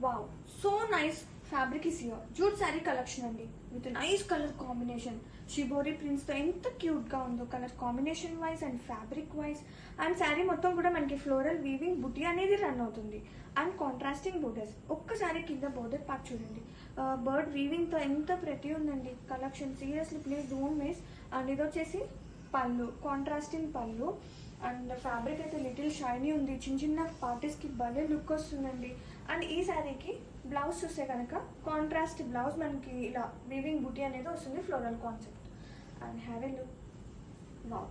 Wow, so nice. Fabric is here. Jute saree collection andi with a nice color combination. Shibori prints తో ఎంత cute గా ఉందో colour combination wise and fabric wise. And sari మొత్తం కూడా మనకి floral weaving బుటీ అనేది run అవుతుంది. And contrasting borders. ఒక్కసారి కింద బోర్డర్ పార్ట్ చూడండి. బర్డ్ వీవింగ్ తో ఎంత ప్రతి ఉందండి collection. Seriously please don't miss. And ఇది వచ్చేసి పళ్ళు, కాంట్రాస్టింగ్ పళ్ళు. అండ్ ఫ్యాబ్రిక్ అయితే లిటిల్ షైనీ ఉంది. చిన్న చిన్న పార్టీస్కి భలే లుక్ వస్తుందండి. అండ్ ఈ శారీకి బ్లౌజ్ చూస్తే కనుక కాంట్రాస్ట్ బ్లౌజ్ మనకి ఇలా వీవింగ్ బుటీ అనేది వస్తుంది, floral concept. And have a look. Wow.